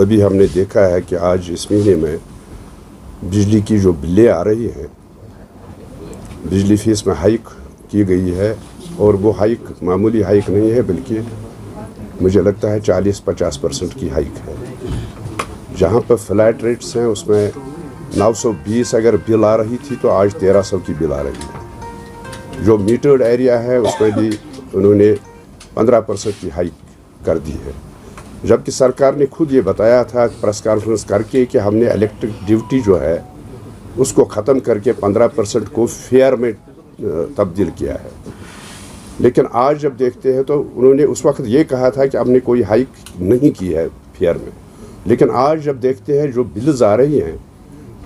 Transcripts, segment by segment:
ابھی ہم نے دیکھا ہے کہ آج اس مہینے میں بجلی کی جو بلیں آ رہی ہیں، بجلی فیس میں ہائیک کی گئی ہے، اور وہ ہائیک معمولی ہائیک نہیں ہے بلکہ مجھے لگتا ہے 40-50% کی ہائیک ہے۔ جہاں پر فلیٹ ریٹس ہیں اس میں 920 اگر بل آ رہی تھی تو آج 1300 کی بل آ رہی ہے۔ جو میٹرڈ ایریا ہے اس میں بھی انہوں نے 15% کی ہائیک کر دی ہے، جبکہ سرکار نے خود یہ بتایا تھا پریس کانفرنس کر کے کہ ہم نے الیکٹرک ڈیوٹی جو ہے اس کو ختم کر کے 15% کو فیئر میں تبدیل کیا ہے۔ لیکن آج جب دیکھتے ہیں تو انہوں نے اس وقت یہ کہا تھا کہ ہم نے کوئی ہائیک نہیں کی ہے فیئر میں، لیکن آج جب دیکھتے ہیں جو بلز آ رہی ہیں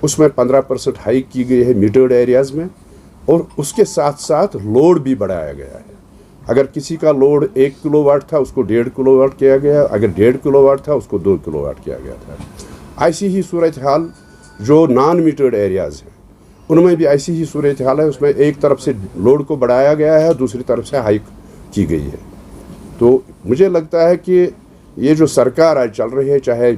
اس میں 15% ہائیک کی گئی ہے میٹرڈ ایریاز میں، اور اس کے ساتھ ساتھ لوڈ بھی بڑھایا گیا ہے۔ اگر کسی کا لوڈ 1 کلو واٹ تھا اس کو 1.5 کلو واٹ کیا گیا، اگر 1.5 کلو واٹ تھا اس کو 2 کلو واٹ کیا گیا تھا۔ ایسی ہی صورتحال جو نان میٹرڈ ایریاز ہیں ان میں بھی ایسی ہی صورتحال ہے، اس میں ایک طرف سے لوڈ کو بڑھایا گیا ہے، دوسری طرف سے ہائیک کی گئی ہے۔ تو مجھے لگتا ہے کہ یہ جو سرکار آج چل رہی ہے، چاہے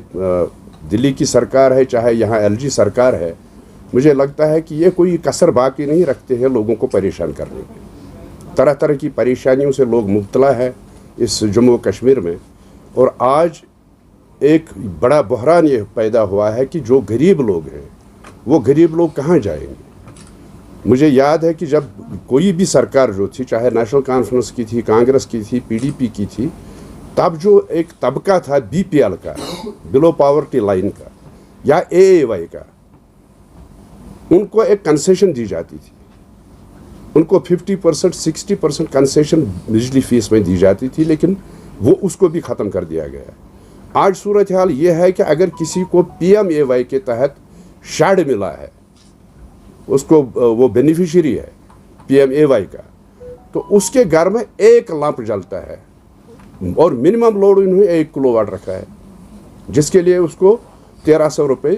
دلی کی سرکار ہے چاہے یہاں LG سرکار ہے، مجھے لگتا ہے کہ یہ کوئی کسر باقی نہیں رکھتے ہیں لوگوں کو پریشان کرنے کی۔ طرح طرح کی پریشانیوں سے لوگ مبتلا ہے اس جموں و کشمیر میں، اور آج ایک بڑا بحران یہ پیدا ہوا ہے کہ جو غریب لوگ ہیں وہ غریب لوگ کہاں جائیں گے۔ مجھے یاد ہے کہ جب کوئی بھی سرکار جو تھی، چاہے نیشنل کانفرنس کی تھی، کانگریس کی تھی، PDP کی تھی، تب جو ایک طبقہ تھا BPL کا، بلو پاورٹی لائن کا، یا AAY کا، ان کو ایک کنسیشن دی جاتی تھی، ان کو 50% 60% کنسیشن بجلی فیس میں دی جاتی تھی، لیکن وہ اس کو بھی ختم کر دیا گیا ہے۔ آج صورتحال یہ ہے کہ اگر کسی کو PMAY کے تحت شیڈ ملا ہے، اس کو وہ بینیفیشری ہے PMAY کا، تو اس کے گھر میں 1 لمپ جلتا ہے، اور منیمم لوڈ انہوں نے 1 کلو واٹ رکھا ہے، جس کے لیے اس کو 1300 روپے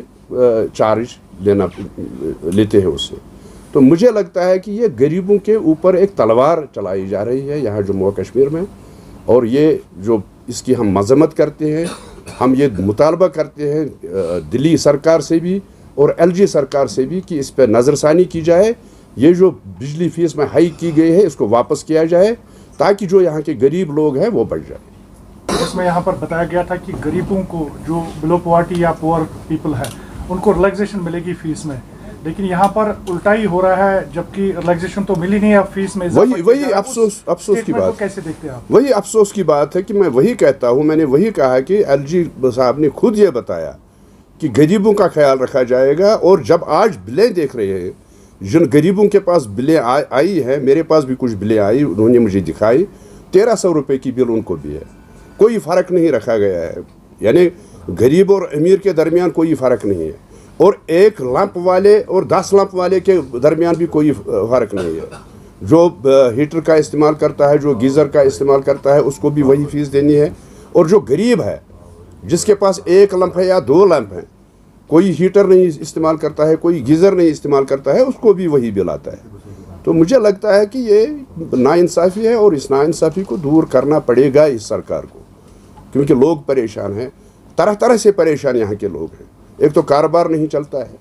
چارج لیتے ہیں اس سے۔ تو مجھے لگتا ہے کہ یہ غریبوں کے اوپر ایک تلوار چلائی جا رہی ہے یہاں جموں و کشمیر میں، اور یہ جو اس کی ہم مذمت کرتے ہیں، ہم یہ مطالبہ کرتے ہیں دلی سرکار سے بھی اور LG سرکار سے بھی کہ اس پہ نظر ثانی کی جائے، یہ جو بجلی فیس میں ہائیک کی گئی ہے اس کو واپس کیا جائے، تاکہ جو یہاں کے غریب لوگ ہیں وہ بچ جائیں۔ اس میں یہاں پر بتایا گیا تھا کہ غریبوں کو جو بلو پاورٹی یا پور پیپل ہے ان کو ریلیکسیشن ملے گی فیس میں، لیکن یہاں پر الٹا ہی ہو رہا ہے، جبکہ ریلیکسیشن تو ملی نہیں ہے فیس میں۔ وہی افسوس کی بات کیسے دیکھتے ہیں آپ؟ وہی افسوس کی بات ہے کہ میں وہی کہتا ہوں، میں نے وہی کہا کہ LG صاحب نے خود یہ بتایا کہ غریبوں کا خیال رکھا جائے گا، اور جب آج بلیں دیکھ رہے ہیں، جن غریبوں کے پاس بلیں آئی ہیں، میرے پاس بھی کچھ بلیں آئی، انہوں نے مجھے دکھائی، 1300 روپے کی بل ان کو بھی ہے، کوئی فرق نہیں رکھا گیا ہے، یعنی غریب اور امیر کے درمیان کوئی فرق نہیں ہے، اور 1 لمپ والے اور 10 لمپ والے کے درمیان بھی کوئی فرق نہیں ہے۔ جو ہیٹر کا استعمال کرتا ہے، جو گیزر کا استعمال کرتا ہے، اس کو بھی وہی فیس دینی ہے، اور جو غریب ہے جس کے پاس 1 لمپ ہے یا 2 لمپ ہیں، کوئی ہیٹر نہیں استعمال کرتا ہے، کوئی گیزر نہیں استعمال کرتا ہے، اس کو بھی وہی بل آتا ہے۔ تو مجھے لگتا ہے کہ یہ ناانصافی ہے، اور اس ناانصافی کو دور کرنا پڑے گا اس سرکار کو، کیونکہ لوگ پریشان ہیں، طرح طرح سے پریشان یہاں کے لوگ ہیں۔ ایک تو کاروبار نہیں چلتا ہے،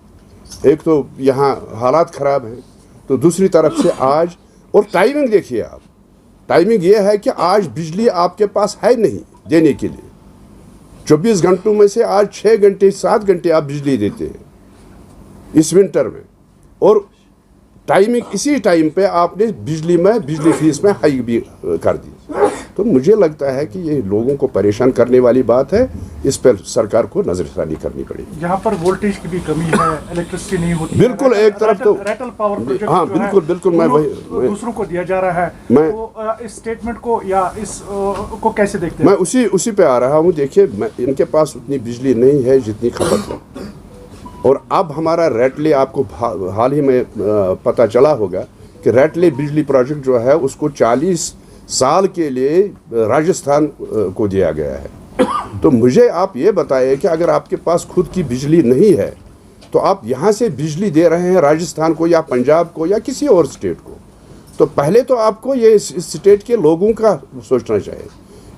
ایک تو یہاں حالات خراب ہیں، تو دوسری طرف سے آج اور ٹائمنگ دیکھیے آپ، ٹائمنگ یہ ہے کہ آج بجلی آپ کے پاس ہے نہیں دینے کے لیے، 24 گھنٹوں میں سے آج 6 گھنٹے 7 گھنٹے آپ بجلی دیتے ہیں اس ونٹر میں، اور ٹائمنگ اسی ٹائم پہ آپ نے بجلی فیس میں ہائیک بھی کر دی۔ تو مجھے لگتا ہے کہ یہ لوگوں کو پریشان کرنے والی بات ہے، اس پر سرکار کو نظر ثانی کرنی پڑے گی۔ یہاں پر وولٹیج کی بھی کمی ہے، الیکٹرسٹی نہیں ہوتی، بالکل ایک طرف تو ریٹل پاور پروجیکٹ ہاں بالکل میں دوسروں کو دیا جا رہا ہے، تو اس سٹیٹمنٹ کو یا اس کو کیسے دیکھتے ہیں؟ میں اسی پہ آ رہا ہوں۔ دیکھیے ان کے پاس اتنی بجلی نہیں ہے جتنی کھپت ہے، اور اب ہمارا ریٹلے، آپ کو حال ہی میں پتہ چلا ہوگا کہ ریٹلے بجلی پروجیکٹ جو ہے اس کو 40 سال کے لیے راجستھان کو دیا گیا ہے۔ تو مجھے آپ یہ بتائیں کہ اگر آپ کے پاس خود کی بجلی نہیں ہے تو آپ یہاں سے بجلی دے رہے ہیں راجستھان کو یا پنجاب کو یا کسی اور اسٹیٹ کو، تو پہلے تو آپ کو یہ اس اسٹیٹ کے لوگوں کا سوچنا چاہیے۔